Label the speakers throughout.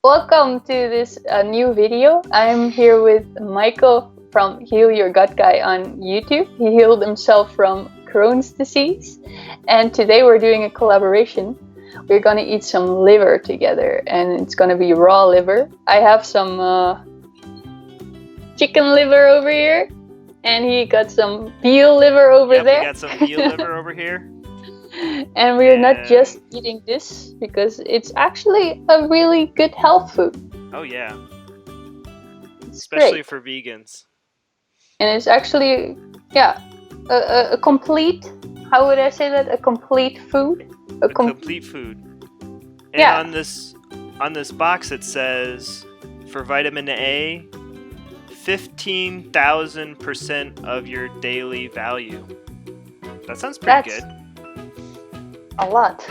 Speaker 1: Welcome to this new video. I'm here with Michael from Heal Your Gut Guy on YouTube. He healed himself from Crohn's disease, and today we're doing a collaboration. We're gonna eat some liver together, and it's gonna be raw liver. I have some chicken liver over here, and he got some veal liver over there.
Speaker 2: We got some veal liver over here.
Speaker 1: And we're not just eating this because it's actually a really good health food.
Speaker 2: Oh yeah.
Speaker 1: It's
Speaker 2: Especially
Speaker 1: great.
Speaker 2: for vegans.
Speaker 1: And it's actually, a complete, how would I say that? A complete food?
Speaker 2: A complete food. And on this box it says, for vitamin A, 15,000% of your daily value. That sounds pretty good.
Speaker 1: A lot.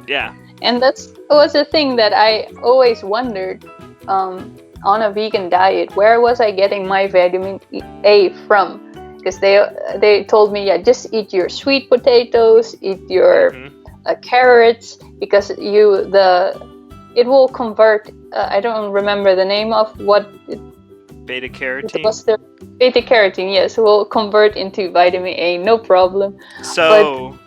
Speaker 2: Yeah.
Speaker 1: And that was the thing that I always wondered on a vegan diet. Where was I getting my vitamin A from? Because they told me, just eat your sweet potatoes, eat your carrots, because it will convert. I don't remember the name of what.
Speaker 2: Beta carotene.
Speaker 1: It was the beta carotene. Yes, will convert into vitamin A, no problem.
Speaker 2: So,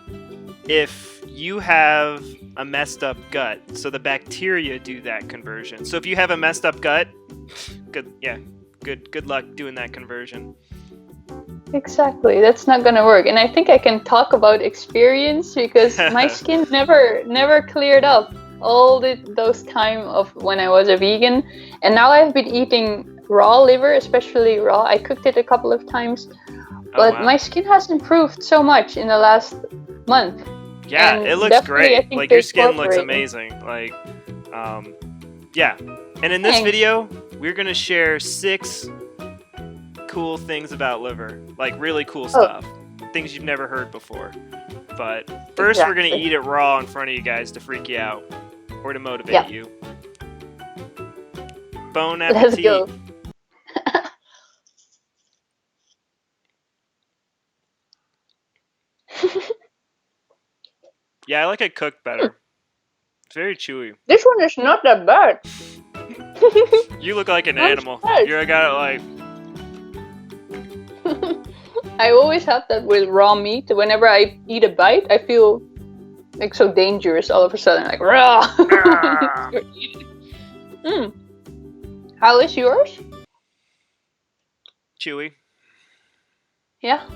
Speaker 2: if you have a messed up gut, so the bacteria do that conversion. So if you have a messed up gut, good luck doing that conversion.
Speaker 1: Exactly, that's not gonna work. And I think I can talk about experience because my skin never cleared up all those time of when I was a vegan, and now I've been eating raw liver, especially raw. I cooked it a couple of times, but my skin has improved so much in the last month.
Speaker 2: Yeah,
Speaker 1: and
Speaker 2: it looks great. Like, your skin looks amazing. Like, yeah. And in this video, we're gonna share 6 cool things about liver. Like, really cool stuff. Things you've never heard before. But first, we're gonna eat it raw in front of you guys to freak you out. Or to motivate you. Bon appetit.
Speaker 1: Let's go.
Speaker 2: Yeah, I like it cooked better. It's very chewy.
Speaker 1: This one is not that bad.
Speaker 2: You look like an animal. You're got it like.
Speaker 1: I always have that with raw meat. Whenever I eat a bite, I feel like so dangerous all of a sudden. Like raw. How is yours?
Speaker 2: Chewy.
Speaker 1: Yeah.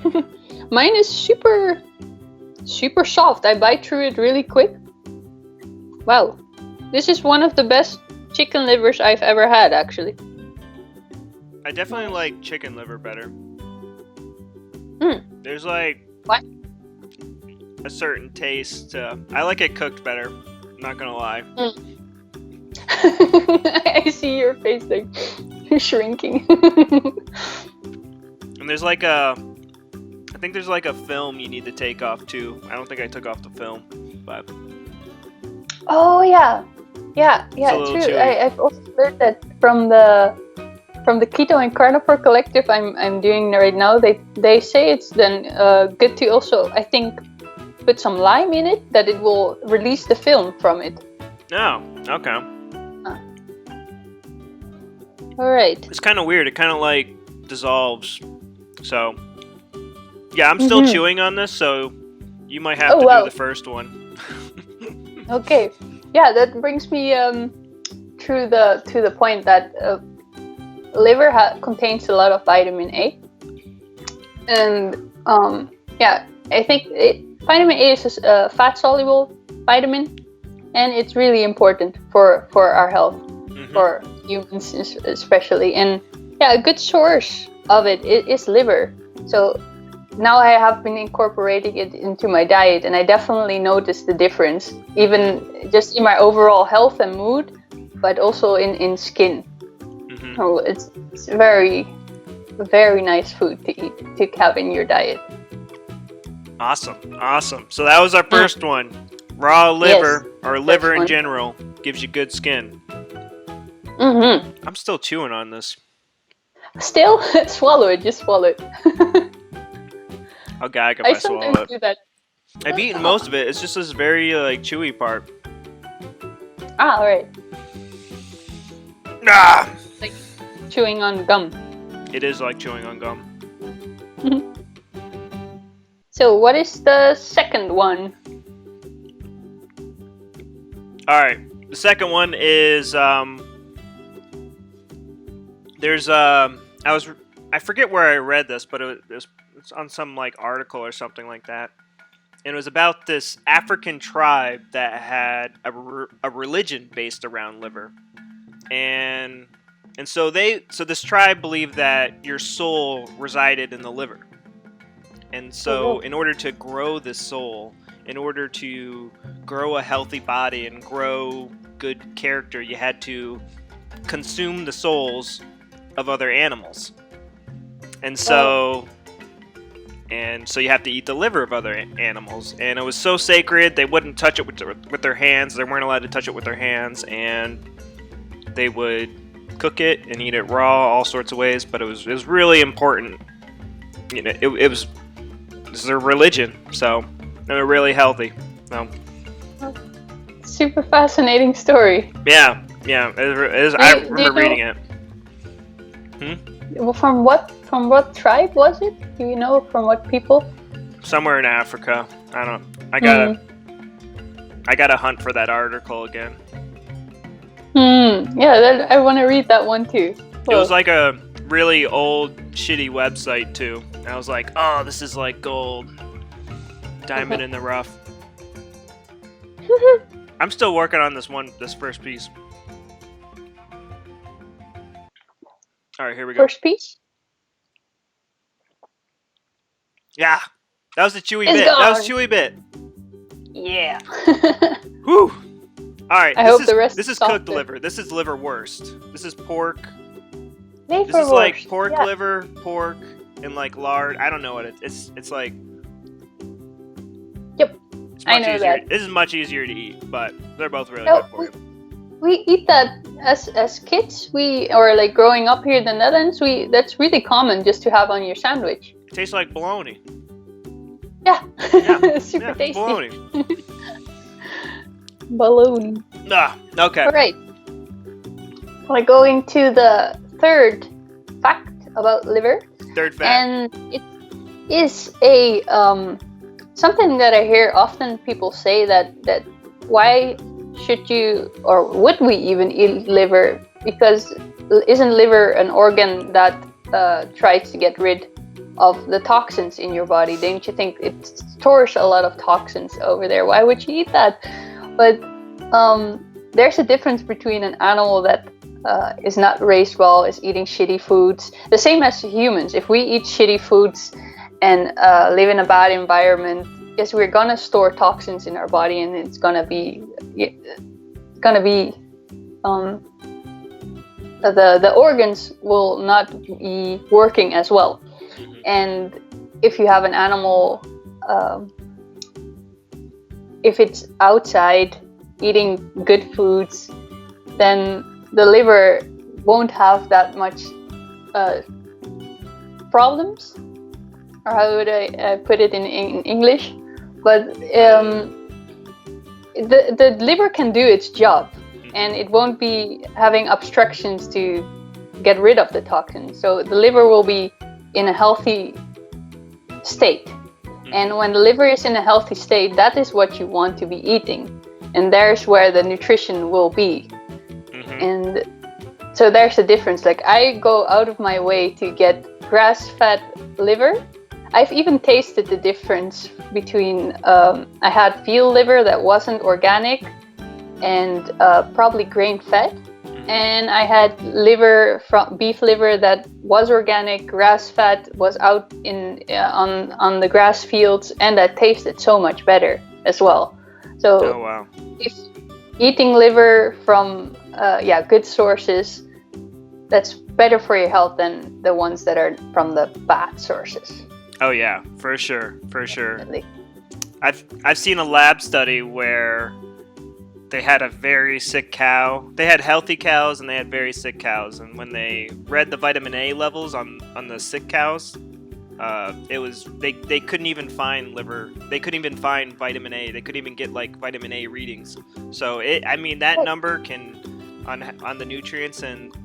Speaker 1: Mine is super soft. I bite through it really quick. Wow. This is one of the best chicken livers I've ever had, actually.
Speaker 2: I definitely like chicken liver better. There's like a certain taste. I like it cooked better. I'm not gonna lie.
Speaker 1: I see your face like shrinking.
Speaker 2: And there's like I think there's like a film you need to take off too. I don't think I took off the film, but.
Speaker 1: Oh yeah, true. I've also heard that from the Keto and Carnivore Collective I'm doing right now. They say it's then good to also, I think, put some lime in it, that it will release the film from it.
Speaker 2: Oh, okay.
Speaker 1: All right.
Speaker 2: It's kind of weird. It kind of like dissolves. So, yeah, I'm still chewing on this, so you might have to do the first one.
Speaker 1: Okay. Yeah, that brings me to the point that liver contains a lot of vitamin A, and I think vitamin A is a fat-soluble vitamin, and it's really important for our health, for humans especially. And a good source of it is liver. So now I have been incorporating it into my diet, and I definitely noticed the difference, even just in my overall health and mood, but also in skin. So it's very, very nice food to eat, to have in your diet.
Speaker 2: Awesome. So that was our first one. Raw liver, or liver in general, gives you good skin. I'm still chewing on this.
Speaker 1: Still? Swallow it. Just swallow it.
Speaker 2: I'll gag if I swallow it.
Speaker 1: sometimes do that.
Speaker 2: I've eaten most of it. It's just this very chewy part.
Speaker 1: Alright.
Speaker 2: Ah!
Speaker 1: Like chewing on gum.
Speaker 2: It is like chewing on gum.
Speaker 1: So what is the second one?
Speaker 2: Alright, the second one is, I forget where I read this, but it's on some, like, article or something like that. And it was about this African tribe that had a religion based around liver. And so this tribe believed that your soul resided in the liver. And so in order to grow this soul, in order to grow a healthy body and grow good character, you had to consume the souls of other animals. And so you have to eat the liver of other animals. And it was so sacred, they wouldn't touch it with their hands. They weren't allowed to touch it with their hands. And they would cook it and eat it raw, all sorts of ways. But it was really important. You know, it was their religion. So they were really healthy. So
Speaker 1: super fascinating story.
Speaker 2: Yeah, it is. I remember reading it.
Speaker 1: Well, from what tribe was it? Do you know from what people?
Speaker 2: Somewhere in Africa. I gotta hunt for that article again.
Speaker 1: Yeah, I want to read that one too.
Speaker 2: It was like a really old, shitty website too. And I was like, oh, this is like gold. Diamond in the rough. I'm still working on this first piece. Alright, here we go.
Speaker 1: First piece?
Speaker 2: Yeah. That was the chewy
Speaker 1: It's
Speaker 2: bit.
Speaker 1: gone.
Speaker 2: That was chewy bit.
Speaker 1: Yeah.
Speaker 2: Whew. Alright, this is cooked
Speaker 1: softer.
Speaker 2: liver. This is liver wurst. This is pork.
Speaker 1: Liver
Speaker 2: This is like
Speaker 1: wurst,
Speaker 2: pork
Speaker 1: yeah.
Speaker 2: liver, pork, and like lard. I don't know what it's like.
Speaker 1: Yep.
Speaker 2: It's
Speaker 1: I
Speaker 2: much
Speaker 1: know
Speaker 2: easier.
Speaker 1: that.
Speaker 2: This is much easier to eat, but they're both really
Speaker 1: No,
Speaker 2: good for you.
Speaker 1: We eat that as kids. Or like growing up here in the Netherlands. That's really common just to have on your sandwich.
Speaker 2: It tastes like bologna.
Speaker 1: Yeah.
Speaker 2: Yeah.
Speaker 1: Super
Speaker 2: Yeah,
Speaker 1: tasty.
Speaker 2: bologna.
Speaker 1: Bologna.
Speaker 2: Ah, okay.
Speaker 1: All right. We're going to the third fact about liver.
Speaker 2: Third fact.
Speaker 1: And it is a something that I hear often people say that why should you or would we even eat liver? Because isn't liver an organ that tries to get rid of the toxins in your body? Don't you think it stores a lot of toxins over there? Why would you eat that? But there's a difference between an animal that is not raised well, is eating shitty foods. The same as humans. If we eat shitty foods and live in a bad environment, yes, we're gonna store toxins in our body, and it's gonna be the organs will not be working as well. And if you have an animal, if it's outside eating good foods, then the liver won't have that much problems, or how would I put it in English? But the liver can do its job, and it won't be having obstructions to get rid of the toxins. So the liver will be in a healthy state. And when the liver is in a healthy state, that is what you want to be eating. And there's where the nutrition will be. And so there's a difference. Like, I go out of my way to get grass-fed liver. I've even tasted the difference between, I had veal liver that wasn't organic and probably grain-fed. And I had liver from beef liver that was organic, grass-fed, was out in on the grass fields, and that tasted so much better as well. So if eating liver from good sources, that's better for your health than the ones that are from the bad sources.
Speaker 2: Oh yeah, for sure.
Speaker 1: Definitely.
Speaker 2: I've seen a lab study where they had a very sick cow. They had healthy cows and they had very sick cows. And when they read the vitamin A levels on the sick cows, it was they couldn't even find liver. They couldn't even find vitamin A. They couldn't even get like vitamin A readings. So that number can on the nutrients, and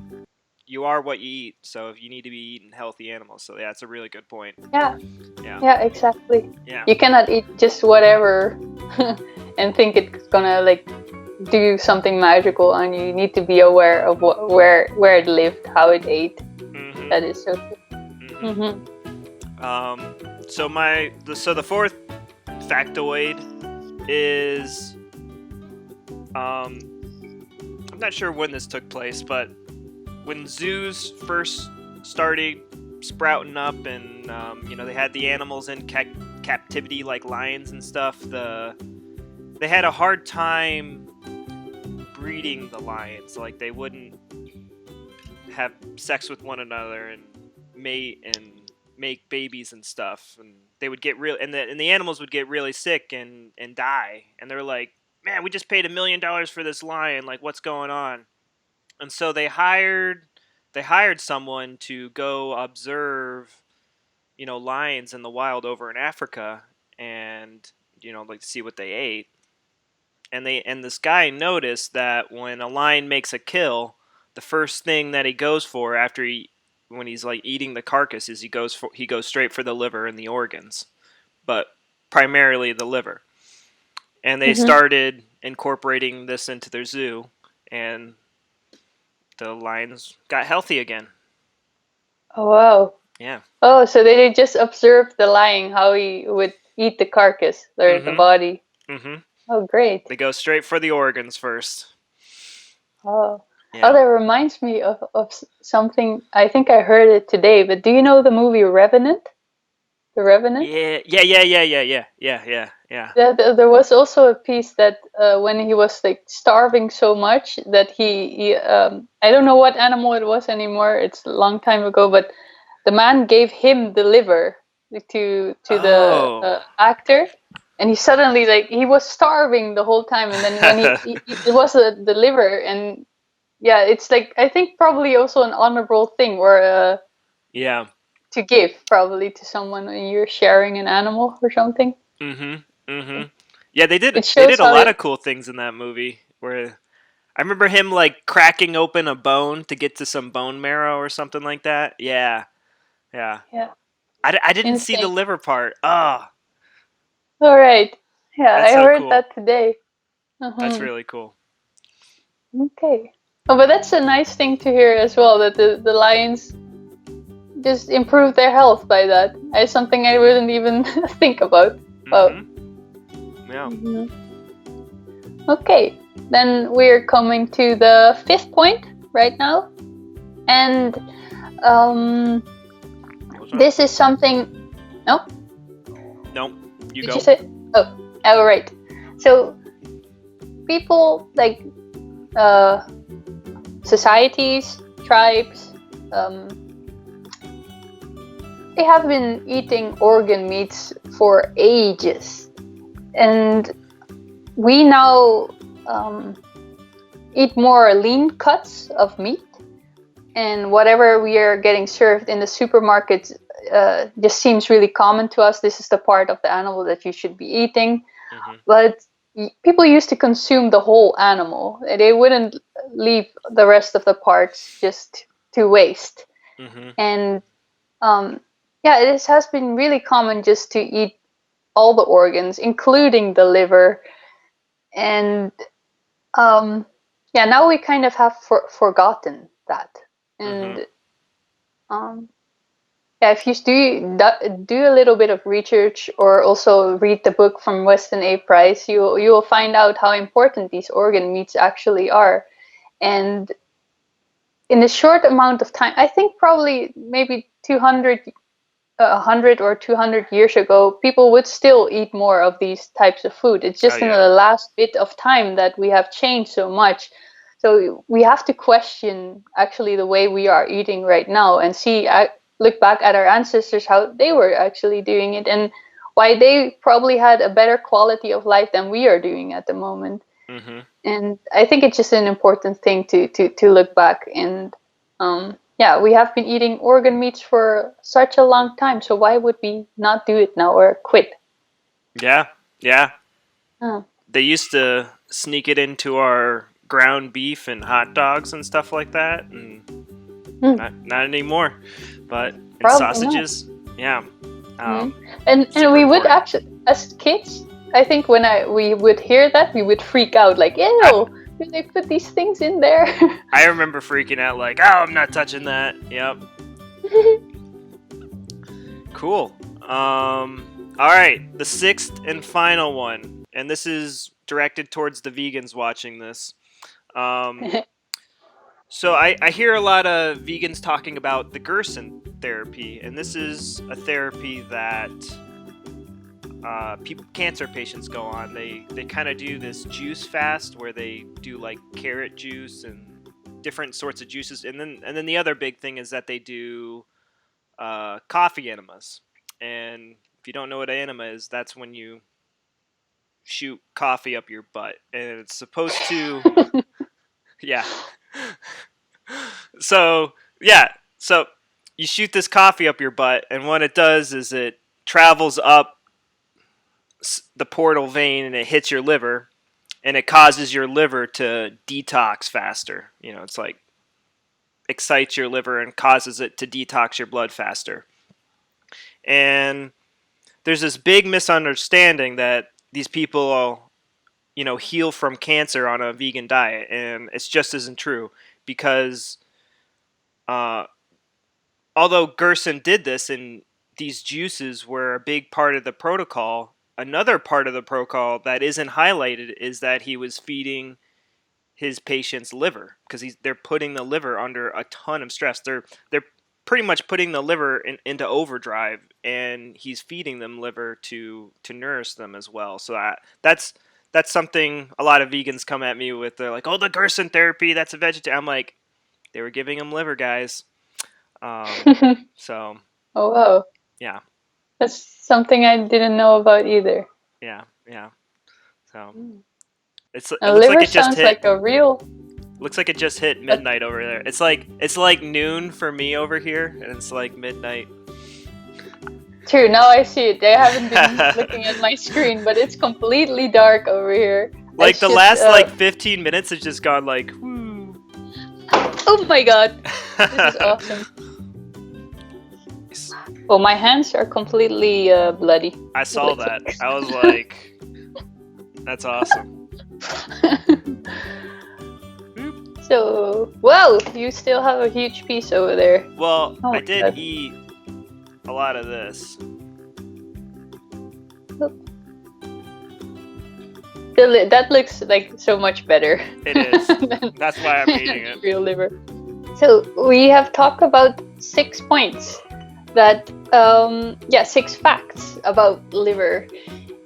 Speaker 2: you are what you eat. So if you need to be eating healthy animals, so yeah, it's a really good point.
Speaker 1: Yeah, exactly.
Speaker 2: Yeah.
Speaker 1: You cannot eat just whatever and think it's gonna like do something magical on you. You need to be aware of where it lived, how it ate.
Speaker 2: Mm-hmm.
Speaker 1: That is so true.
Speaker 2: Mm-hmm. So the fourth factoid is I'm not sure when this took place, but when zoos first started sprouting up, and they had the animals in captivity like lions and stuff, they had a hard time breeding the lions. Like, they wouldn't have sex with one another and mate and make babies and stuff, and they would get and the animals would get really sick and die, and they're like, man, we just paid $1 million for this lion, like, what's going on? And so they hired someone to go observe, lions in the wild over in Africa, and like to see what they ate. And this guy noticed that when a lion makes a kill, the first thing that he goes for when he's like eating the carcass is he goes straight for the liver and the organs, but primarily the liver. And they started incorporating this into their zoo, and the lions got healthy again.
Speaker 1: Oh, wow.
Speaker 2: Yeah.
Speaker 1: Oh, so they just observed the lion, how he would eat the carcass or the body.
Speaker 2: Mm-hmm.
Speaker 1: Oh, great.
Speaker 2: They go straight for the organs first.
Speaker 1: Oh.
Speaker 2: Yeah.
Speaker 1: Oh, that reminds me of something. I think I heard it today, but do you know the movie Revenant? The Revenant?
Speaker 2: Yeah.
Speaker 1: There was also a piece that when he was like starving so much that he I don't know what animal it was anymore. It's a long time ago, but the man gave him the liver to the actor, and he suddenly, like, he was starving the whole time, and then when it was the liver, and yeah, it's like, I think probably also an honorable thing, or to give probably to someone when you're sharing an animal or something.
Speaker 2: Yeah, they did a lot of cool things in that movie, where I remember him like cracking open a bone to get to some bone marrow or something like that. Yeah. I didn't see the liver part. Oh.
Speaker 1: All right. Yeah,
Speaker 2: That's
Speaker 1: I
Speaker 2: so
Speaker 1: heard
Speaker 2: cool.
Speaker 1: that today.
Speaker 2: That's really cool.
Speaker 1: Okay. Oh, but that's a nice thing to hear as well, that the lions just improve their health by that. It's something I wouldn't even think about. Wow.
Speaker 2: Yeah.
Speaker 1: Okay, then we're coming to the fifth point right now, and this is something. No.
Speaker 2: You
Speaker 1: Did
Speaker 2: go.
Speaker 1: you say? Oh, right. So people like societies, tribes, they have been eating organ meats for ages, and we now eat more lean cuts of meat, and whatever we are getting served in the supermarkets just seems really common to us. This is the part of the animal that you should be eating. But people used to consume the whole animal. They wouldn't leave the rest of the parts just to waste. And it has been really common just to eat all the organs, including the liver. And now we kind of have forgotten that. And if you do a little bit of research, or also read the book from Weston A. Price, you will find out how important these organ meats actually are. And in a short amount of time, I think probably maybe 100 or 200 years ago, people would still eat more of these types of food. It's just in the last bit of time that we have changed so much. So we have to question actually the way we are eating right now, and look back at our ancestors, how they were actually doing it, and why they probably had a better quality of life than we are doing at the moment. And I think it's just an important thing to look back. And we have been eating organ meats for such a long time, so why would we not do it now or quit?
Speaker 2: Yeah. They used to sneak it into our ground beef and hot dogs and stuff like that, and not anymore. But sausages, yeah.
Speaker 1: And we would actually, as kids, I think when we would hear that, we would freak out, like, ew, did they put these things in there?
Speaker 2: I remember freaking out, like, oh, I'm not touching that. Yep. Cool. All right, the sixth and final one, and this is directed towards the vegans watching this. So I hear a lot of vegans talking about the Gerson therapy, and this is a therapy that cancer patients go on. They kind of do this juice fast where they do like carrot juice and different sorts of juices, and then the other big thing is that they do coffee enemas. And if you don't know what an enema is, that's when you shoot coffee up your butt, and it's supposed to yeah. So you shoot this coffee up your butt, and what it does is it travels up the portal vein and it hits your liver, and it causes your liver to detox faster. You know, it's like excites your liver and causes it to detox your blood faster. And there's this big misunderstanding that these people, heal from cancer on a vegan diet, and it's just isn't true, because although Gerson did this and these juices were a big part of the protocol, another part of the protocol that isn't highlighted is that he was feeding his patient's liver, because they're putting the liver under a ton of stress. They're pretty much putting the liver into overdrive, and he's feeding them liver to nourish them as well. So that's something a lot of vegans come at me with. They're like, oh, the Gerson therapy, that's a vegetarian. I'm like, they were giving him liver, guys. So.
Speaker 1: Oh, wow.
Speaker 2: Yeah.
Speaker 1: That's something I didn't know about either.
Speaker 2: Yeah. So it
Speaker 1: liver
Speaker 2: looks like it just
Speaker 1: sounds
Speaker 2: hit.
Speaker 1: like a real.
Speaker 2: Looks like it just hit midnight over there. It's like noon for me over here, and it's like midnight.
Speaker 1: True, now I see it. I haven't been looking at my screen, but it's completely dark over here.
Speaker 2: Like the last 15 minutes has just gone like, whoo.
Speaker 1: Oh my god. This is awesome. Oh, my hands are completely bloody.
Speaker 2: I saw that. I was like, that's awesome.
Speaker 1: So, wow, you still have a huge piece over there.
Speaker 2: Well, I did eat a lot of this.
Speaker 1: That looks like so much better.
Speaker 2: It is. That's why I'm eating it.
Speaker 1: Real liver. So we have talked about 6 points that, 6 facts about liver.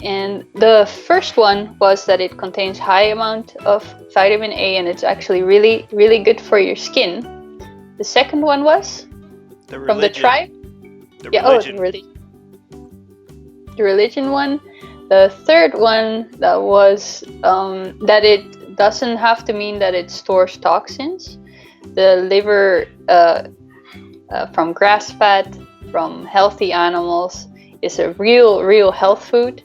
Speaker 1: And the first one was that it contains high amount of vitamin A, and it's actually really, really good for your skin. The second one was from the tribe.
Speaker 2: The religion.
Speaker 1: The religion one. The third one that was that it doesn't have to mean that it stores toxins. The liver from grass fat, from healthy animals, is a real health food.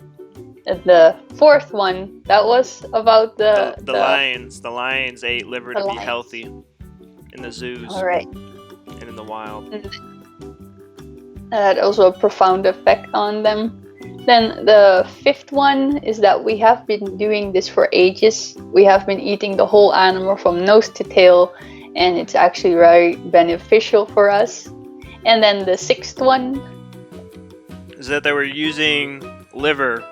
Speaker 1: The fourth one, that was about the
Speaker 2: lions. The lions ate liver to be healthy in the zoos.
Speaker 1: All right.
Speaker 2: And in the wild.
Speaker 1: That had also a profound effect on them. Then the fifth one is that we have been doing this for ages. We have been eating the whole animal from nose to tail, and it's actually very beneficial for us. And then the sixth one
Speaker 2: is that they were using liver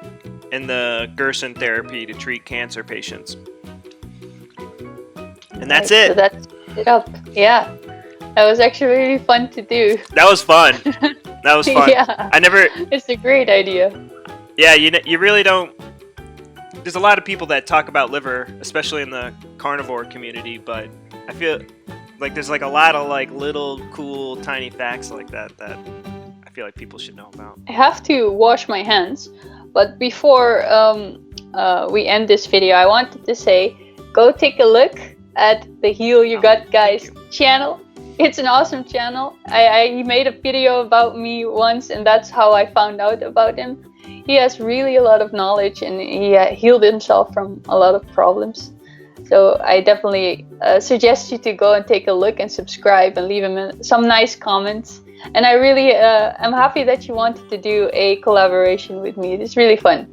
Speaker 2: in the Gerson therapy to treat cancer patients. And that's it.
Speaker 1: So that's it up. Yeah. That was actually really fun to do.
Speaker 2: That was fun. That was fun.
Speaker 1: Yeah. It's a great idea.
Speaker 2: Yeah, you really don't. There's a lot of people that talk about liver, especially in the carnivore community, but I feel like there's like a lot of like little cool tiny facts like that I feel like people should know about.
Speaker 1: I have to wash my hands, but before we end this video, I wanted to say, go take a look at the Heal Your Gut Guys channel. It's an awesome channel. He made a video about me once, and that's how I found out about him. He has really a lot of knowledge, and he healed himself from a lot of problems. So I definitely suggest you to go and take a look and subscribe and leave him some nice comments. And I really am happy that you wanted to do a collaboration with me. It's really fun.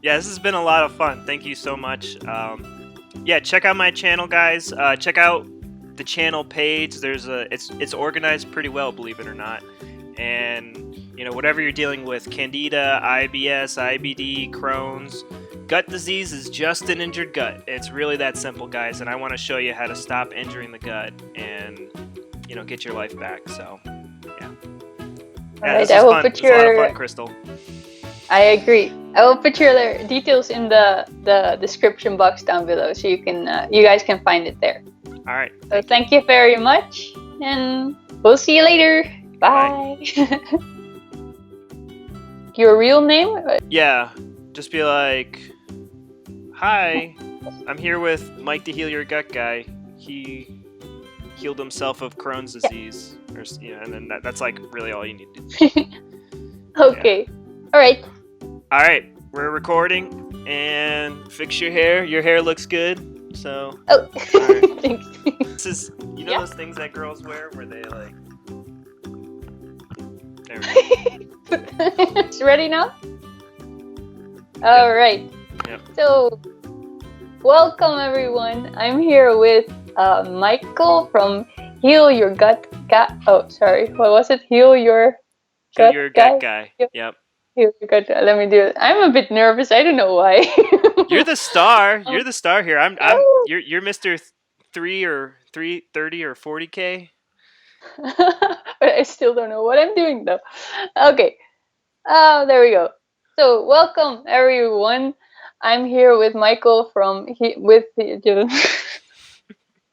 Speaker 2: Yeah, this has been a lot of fun. Thank you so much. Yeah, check out my channel, guys. Check out the channel page. It's organized pretty well, believe it or not. And you know, whatever you're dealing with, Candida, IBS, IBD, Crohn's, gut disease is just an injured gut. It's really that simple, guys. And I want to show you how to stop injuring the gut and, you know, get your life back. So, yeah.
Speaker 1: All right, I will put your.
Speaker 2: It's a lot of fun, Kristel.
Speaker 1: I agree. I will put your details in the description box down below, so you guys can find it there.
Speaker 2: All right.
Speaker 1: So thank you very much, and we'll see you later. Bye. Your real name?
Speaker 2: Yeah. Just be like, hi, I'm here with Mike the Heal Your Gut guy. He healed himself of Crohn's disease. Yeah. Or, you know, and then that's like really all you need to do.
Speaker 1: Okay. Yeah. All right.
Speaker 2: All right. We're recording, and fix your hair. Your hair looks good. So.
Speaker 1: Oh.
Speaker 2: Right.
Speaker 1: Thanks.
Speaker 2: This is, you know, those things that girls wear where they like. There we go.
Speaker 1: It's ready now? All right.
Speaker 2: Yep.
Speaker 1: So, welcome everyone. I'm here with Michael from Heal Your Gut Guy. Oh, sorry. What was it? Heal Your Gut
Speaker 2: Guy. Yep.
Speaker 1: Heal Your Gut. Let me do it. I'm a bit nervous. I don't know why.
Speaker 2: You're the star. You're the star here. You're Mr. 3 or 330 or 40K.
Speaker 1: But I still don't know what I'm doing though. Okay. There we go. So welcome everyone. I'm here with Michael from